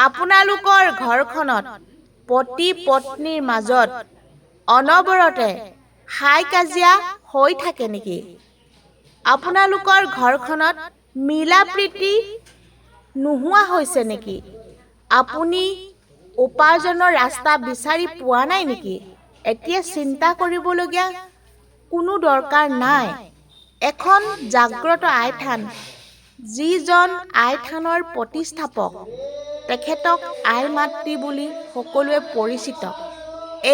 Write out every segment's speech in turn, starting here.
আপোনালোকৰ ঘৰখনত পতি পত্নীৰ মাজত অনবৰতে হাই কাজিয়া হৈ থাকে নেকি? আপোনালোকৰ ঘৰখনত মিলা প্ৰীতি নোহোৱা হৈছে নেকি? আপুনি উপাৰ্জনৰ ৰাস্তা বিচাৰি পোৱা নাই নেকি? এতিয়া চিন্তা কৰিবলগীয়া কোনো দৰকাৰ নাই। এখন জাগ্ৰত আইথান, যিজন আইথানৰ প্ৰতিষ্ঠাপক, তেখেতক আই মাতৃ বুলি সকলোৱে পৰিচিত।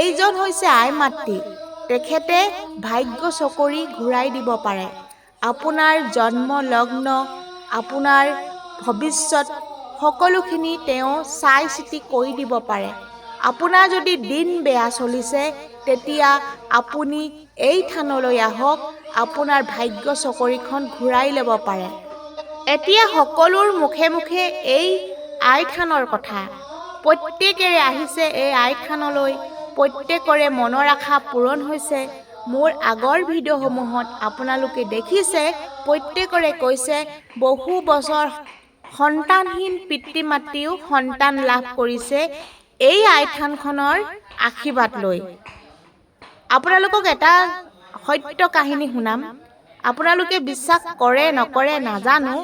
এইজন হৈছে আই মাতৃ। তেখেতে ভাগ্য চকৰি ঘূৰাই দিব পাৰে। আপোনাৰ জন্ম লগ্ন, আপোনাৰ ভৱিষ্যত সকলোখিনি তেওঁ চাই চিতি কৰি দিব পাৰে। আপোনাৰ যদি দিন বেয়া চলিছে, তেতিয়া আপুনি এই থানলৈ আহক, আপোনাৰ ভাগ্য চকৰিখন ঘূৰাই ল'ব পাৰে। এতিয়া সকলোৰ মুখে মুখে এই আই থানৰ কথা। প্ৰত্যেকেৰে আহিছে এই আই থানলৈ, প্ৰত্যেকৰে মনৰ আশা পূৰণ হৈছে। মোৰ আগৰ ভিডিঅ'সমূহত আপোনালোকে দেখিছে, প্ৰত্যেকৰে কৈছে বহু বছৰ সন্তানহীন পিতৃ মাতৃও সন্তান লাভ কৰিছে এই আই থানখনৰ আশীৰ্বাদ লৈ। আপোনালোকক এটা সত্য কাহিনী শুনাম। আপোনালোকে বিশ্বাস কৰে নকৰে নাজানো।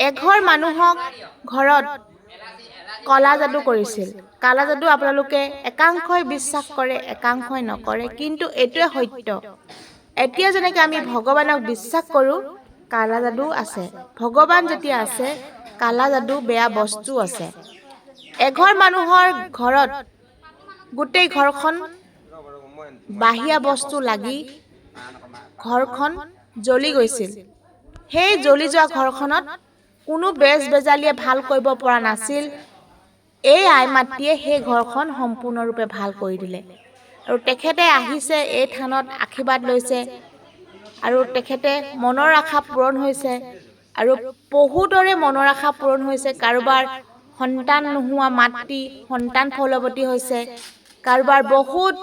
এঘৰ মানুহক ঘৰত কলা যাদু কৰিছিল। কালা যাদু আপোনালোকে একাংশই বিশ্বাস কৰে, একাংশই নকৰে, কিন্তু এইটোৱে সত্য। এতিয়া যেনেকৈ আমি ভগৱানক বিশ্বাস কৰোঁ, কালা যাদু আছে। ভগৱান যেতিয়া আছে, কালা যাদু বেয়া বস্তু আছে। এঘৰ মানুহৰ ঘৰত গোটেই ঘৰখন বাহিৰা বস্তু লাগি ঘৰখন জ্বলি গৈছিল। সেই জ্বলি যোৱা ঘৰখনত কোনো বেজ বেজালিয়ে ভাল কৰিব পৰা নাছিল। এই আই মাতৃয়ে সেই ঘৰখন সম্পূৰ্ণৰূপে ভাল কৰি দিলে। আৰু তেখেতে আহিছে এই থানত আশীৰ্বাদ লৈছে, আৰু তেখেতে মনৰ আশা পূৰণ হৈছে। আৰু বহুতৰে মনৰ আশা পূৰণ হৈছে। কাৰোবাৰ সন্তান নোহোৱা মাতৃ সন্তান ফলৱতী হৈছে, কাৰোবাৰ বহুত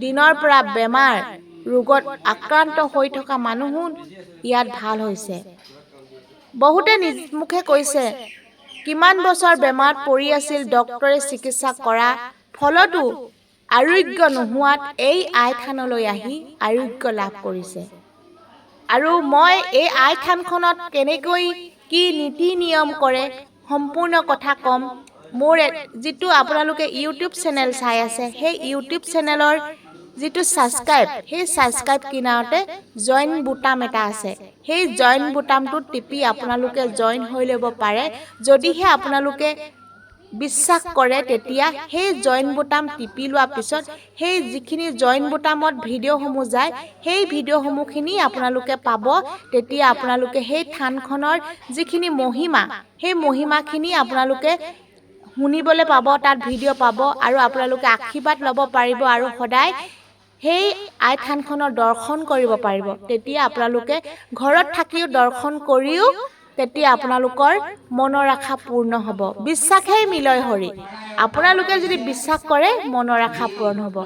দিনৰ পৰা বেমাৰ ৰোগত আক্ৰান্ত হৈ থকা মানুহো ইয়াত ভাল হৈছে। বহুতে নিজ মুখে কৈছে কিমান বছৰ বেমাৰত পৰি আছিল, ডক্তৰে চিকিৎসা কৰা ফলতো আৰোগ্য নোহোৱাত এই আই থানলৈ আহি আৰোগ্য লাভ কৰিছে। আৰু মই এই আই থানখনত কেনেকৈ কি নীতি নিয়ম কৰে সম্পূৰ্ণ কথা ক'ম। মোৰ যিটো আপোনালোকে ইউটিউব চেনেল চাই আছে, সেই ইউটিউব চেনেলৰ যিটো ছাবস্ক্ৰাইব, সেই ছাবস্ক্ৰাইব কিনাৰতে জইন বুটাম এটা আছে। সেই জইন বুটামটোত টিপি আপোনালোকে জইন হৈ ল'ব পাৰে। যদিহে আপোনালোকে বিশ্বাস কৰে, তেতিয়া সেই জইন বুটাম টিপি লোৱাৰ পিছত সেই যিখিনি জইন বুটামত ভিডিঅ'সমূহ যায়, সেই ভিডিঅ'সমূহখিনি আপোনালোকে পাব। তেতিয়া আপোনালোকে সেই থানখনৰ যিখিনি মহিমা, সেই মহিমাখিনি আপোনালোকে শুনিবলৈ পাব, তাত ভিডিঅ' পাব, আৰু আপোনালোকে আশীৰ্বাদ ল'ব পাৰিব, আৰু সদায় সেই আই থানখনৰ দৰ্শন কৰিব পাৰিব। তেতিয়া আপোনালোকে ঘৰত থাকিও দৰ্শন কৰিও তেতিয়া আপোনালোকৰ মনৰ আশা পূৰ্ণ হ'ব। বিশ্বাসেই মিলয় হৰি। আপোনালোকে যদি বিশ্বাস কৰে, মনৰ আশা পূৰণ হ'ব।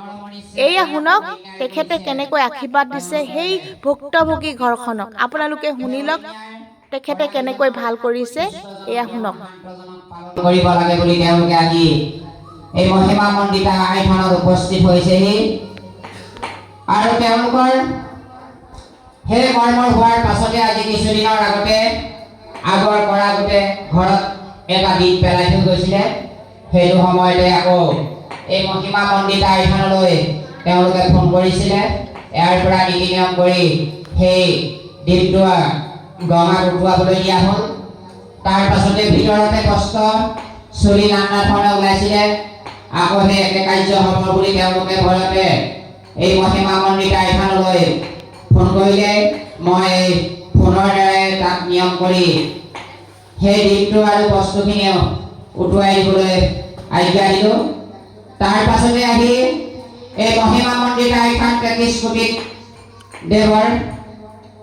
এয়া শুনক তেখেতে কেনেকৈ আশীৰ্বাদ দিছে সেই ভুক্তভোগী ঘৰখনক। আপোনালোকে শুনি লওক তেখেতে কেনেকৈ ভাল কৰিছে। এয়া শুনক। কৰিব লাগে বুলি তেওঁলোকে আজি এই মহিমা মণ্ডিতা আই থানত উপস্থিত হৈছেহি। আৰু তেওঁলোকৰ সেই কৰ্মৰ হোৱাৰ পাছতে আজি কিছুদিনৰ আগতে আগৰ পৰা আগতে ঘৰত এটা গীত পেলাই থৈ গৈছিলে। সেইটো সময়তে আকৌ এই মহিমা মণ্ডিতা আই থানলৈ তেওঁলোকে ফোন কৰিছিলে। ইয়াৰ পৰা নীতি নিয়ম কৰি সেই দ্বীপটো গঙাত উঠুৱাবলৈ দিয়া হ'ল। তাৰ পাছতে ভিতৰতে কষ্ট চুলি নানা ধৰণে ওলাইছিলে। আকৌ সেই একে কাৰ্য হ'ব বুলি তেওঁলোকে ঘৰতে এই মহিমা মণ্ডিতা আই থানলৈ ফোন কৰিলে। মই ফোনৰ দ্বাৰাই তাক নিয়ম কৰি সেই দিনটো আৰু বস্তুখিনি উঠুৱাই দিবলৈ আজ্ঞা দিলোঁ। তাৰ পাছতে আহি এই মহিমা মণ্ডিতা আই থান 33 কোটি দেৱৰ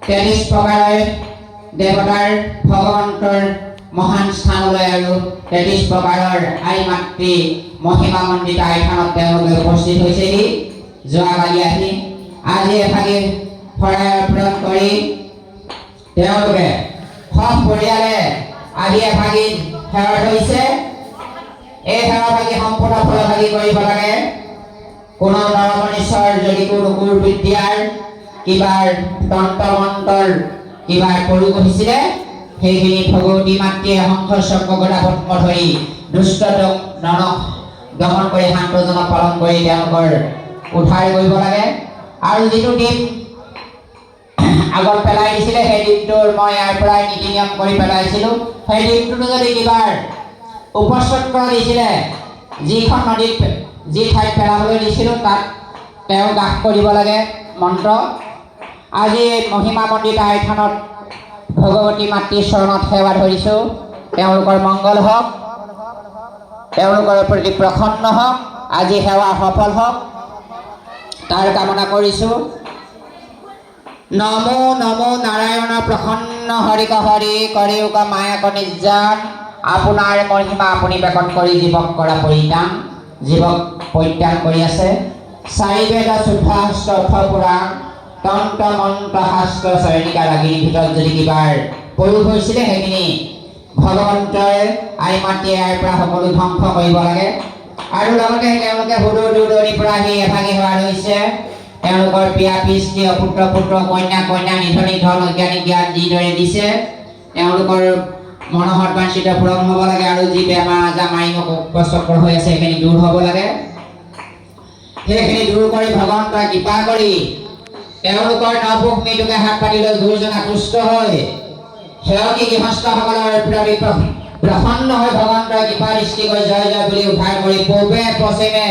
33 প্ৰকাৰৰ দেৱতাৰ ভগৱন্তৰ মহান স্থানলৈ আৰু 33 প্ৰকাৰৰ আই মাতৃ মহিমা মণ্ডিতা আই থানত তেওঁলোকে উপস্থিত হৈছেহি। যোৱাকালি আহি আজি এভাগি শৰাই অৰ্পণ কৰি তেওঁলোকে সপৰিয়ালে আজি এভাগি সেৱা ধৰিছে। এই সেৱা ভাগি সম্পূৰ্ণ ফলভাগী কৰিব লাগে। কোনো নৰমনীশ্বৰ যদি কুকুৰ বিদ্যাৰ কিবাৰ তন্ত্ৰ মন্ত্ৰৰ কিবাৰ প্ৰয়োগ হৈছিলে সেইখিনি ভগৱতী মাতৃয়ে শংখ চক্ৰ গদা পদ্ম ধৰি দুষ্ট নৰক দমন কৰি শান্তজনক পালন কৰি তেওঁলোকৰ উদ্ধাৰ কৰিব লাগে। আৰু যিটো দ্বীপ আগত পেলাই দিছিলে সেই দ্বীপটোৰ মই ইয়াৰ পৰাই নীতি নিয়ম কৰি পেলাইছিলোঁ। সেই দ্বীপটোতো যদি কিবাৰ উপচক্ৰ দিছিলে যিখন নদীত যি ঠাইত পেলাবলৈ দিছিলোঁ তাত তেওঁ গাস কৰিব লাগে মন্ত্ৰ। আজি মহিমা মণ্ডিত আইথানত ভগৱতী মাতৃৰ চৰণত সেৱা ধৰিছোঁ। তেওঁলোকৰ মংগল হওক, তেওঁলোকৰ প্ৰতি প্ৰসন্ন হওক, আজি সেৱা সফল হওক তাৰ কামনা কৰিছোঁ। নমো নমো নাৰায়ণ প্ৰসন্ন হৰিক হৰি কৰিউক মায়াক নিৰ্যান আপোনাৰ মহিমা আপুনি বেকন কৰি জীৱক কৰা পৰিত্ৰাণ। জীৱক পৰিত্ৰাণ কৰি আছে। চাৰি বেদ শুদ্ধ শাস্ত্ৰ অৰ্থ পুৰাণ তন্ত্ৰ মন্ত্ৰ শাস্ত্ৰ চয়নিকা ৰাগিনীৰ ভিতৰত যদি কিবাৰ প্ৰয়োগ হৈছিলে সেইখিনি ভগৱন্তই আই মাতৃয়ে ইয়াৰ পৰা সকলো ধ্বংস কৰিব লাগে। আৰু লগতে তেওঁলোকে সুদূৰ দূৰণিৰ পৰা আহি এভাগী সেৱা লৈছে। তেওঁলোকৰ পিয়া পিতৃ অপুত্ৰ পুত্ৰ কন্যা কন্যা নিধনী ধন অজ্ঞানী জ্ঞান যিদৰে দিছে তেওঁলোকৰ মনোহৰ বাঞ্ছিত পূৰণ হ'ব লাগে। আৰু যি বেমাৰ আজাৰ মাৰিমক উপচক্ৰ হৈ আছে সেইখিনি দূৰ হ'ব লাগে। সেইখিনি দূৰ কৰি ভগৱন্তই কৃপা কৰি তেওঁলোকৰ নপুষ মৃত্যুকে হাত পাতি লৈ গুৰুজনা তুষ্ট হৈ সেৱকী গৃহস্থসকলৰ প্ৰতি প্ৰসন্ন হৈ ভগৱন্তই কৃপা দৃষ্টি কৰি জয় জয় বুলি উদ্ধাৰ কৰি পূবে পশ্চিমে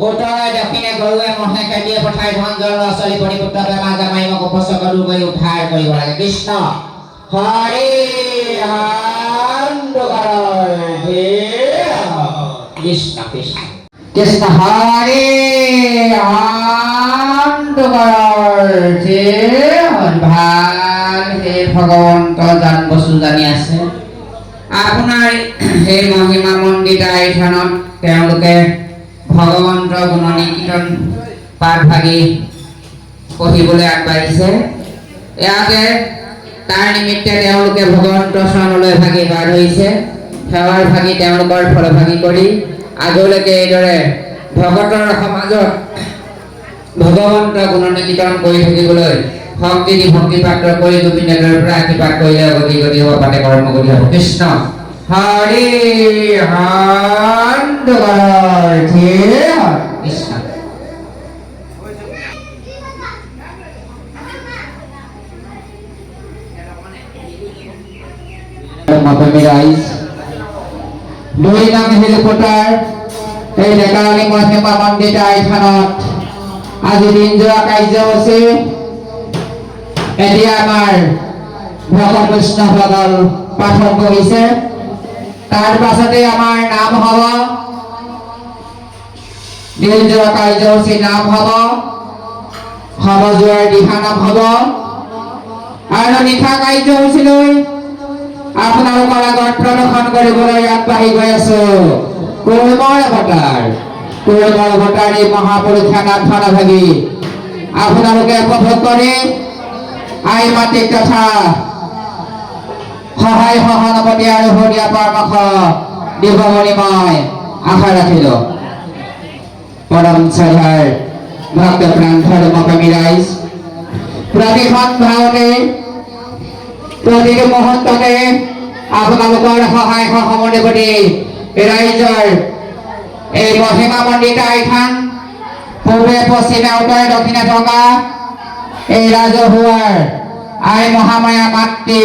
উত্তৰে দক্ষিণে গৰুৱে মহে খেতিয়ে পঠাই ধন জল ল'ৰা ছোৱালী পৰিপুত্ৰ বেমাৰ আজাৰ মাৰিমক উপচক্ৰ দূৰ কৰি উদ্ধাৰ কৰিব লাগে। কৃষ্ণ হৰি কৃষ্ণ কৃষ্ণ কৃষ্ণ হৰি ভাল হে ভগৱন্ত জান বস্তু জানি আছে। আপোনাৰ সেই মহিমা মণ্ডিত আইথানত তেওঁলোকে ভগৱন্ত গুণনী কীৰ্তন পাঠ ভাগি পঢ়িবলৈ আগবাঢ়িছে। ইয়াতে তাৰ নিমিত্তে তেওঁলোকে ভগৱন্ত চৰণলৈ ভাগি সেৱা ধৰিছে। সেৱাৰ ভাগি তেওঁলোকৰ ফলভাগী কৰি আগলৈকে এইদৰে ভকতৰ সমাজত ভগৱন্ত গুণনী কীৰ্তন কৰি থাকিবলৈ শক্তি দি ভক্তি পাত্ৰ কৰি গোবিন্দৰ পৰা আশীৰ্বাদ কৰিলে গতি গতি হ'ব পাতে কৰ্ম গতি হ'ব। কৃষ্ণ হৰি কৃষ্ণ দুই নাম হেলিকপ্টাৰ এই ডেকাৰাণী মহিমা মণ্ডিত আইথানত আজি দিন যোৱা কাৰ্যসূচী। এতিয়া আমাৰ ভকত বৈষ্ণৱসকল পাঠত বহিছে। তাৰ পাছতে আমাৰ নাম হ'ব। দিন যোৱা কাৰ্যসূচী নাম হ'ব, সমজোৱাৰ দিহা নাম হ'ব। আৰু নিশা কাৰ্যসূচীলৈ আপোনালোকৰ আগত প্ৰদৰ্শন কৰিবলৈ আগবাঢ়ি গৈ আছো কুৰ্মৰ অৱতাৰ এই মহাপুৰুষা নাথ ভাগি আপোনালোকে উপভোগ কৰি আই মাতৃক তথা সহায় সহানুভূতি আৰু হৰিয়া পৰামৰ্শ দিব বুলি মই আশা ৰাখিলো। পৰম শ্ৰদ্ধাৰ ভক্ত প্ৰাণ ধৰ্মপ্ৰেমী ৰাইজ, প্ৰতিখন ভাৱতে প্ৰতিটো মুহূৰ্ততে আপোনালোকৰ সহায় সহমৰ্মী ৰাইজৰ এই মহিমা মণ্ডিত আইথান পূবে পশ্চিমে উত্তৰে দক্ষিণে থকা এই ৰাজহুৱাৰ আই মহামায়া মাতৃ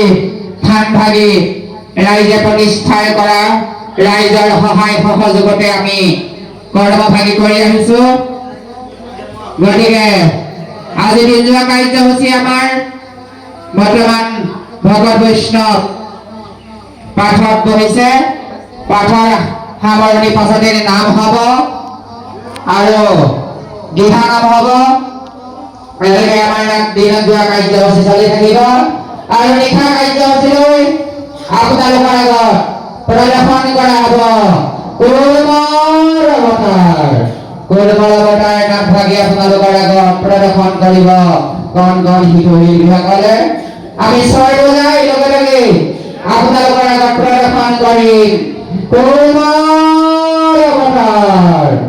থান ভাগি ৰাইজে প্ৰতিষ্ঠাৰ কৰা ৰাইজৰ সহায় সহযোগতে আমি কৰ্মভাগী কৰি আহিছো। গতিকে আজি দিন যোৱা কাৰ্যসূচী আমাৰ বৰ্তমান ভকত বৈষ্ণৱ পাঠত বহিছে। পাঠৰ সামৰণি পাছতে নাম হ'ব আৰু দিহা নাম হ'ব। এনেকৈ আমাৰ দিনত যোৱা কাৰ্যসূচী চলি থাকিব। আৰু নিশা কাৰ্যসূচীলৈ আপোনালোকৰ আগত প্ৰদৰ্শন কৰা হ'ব কুৰ্মৰ অৱতাৰ নাথ ভাগি আপোনালোকৰ আগত প্ৰদৰ্শন কৰিব কণ কণ শিশুসকলে। আমি ছয় বজাই লগে লগে আপোনালোকৰ আগত প্ৰদৰ্শন কৰিম কুৰ্মৰ জয়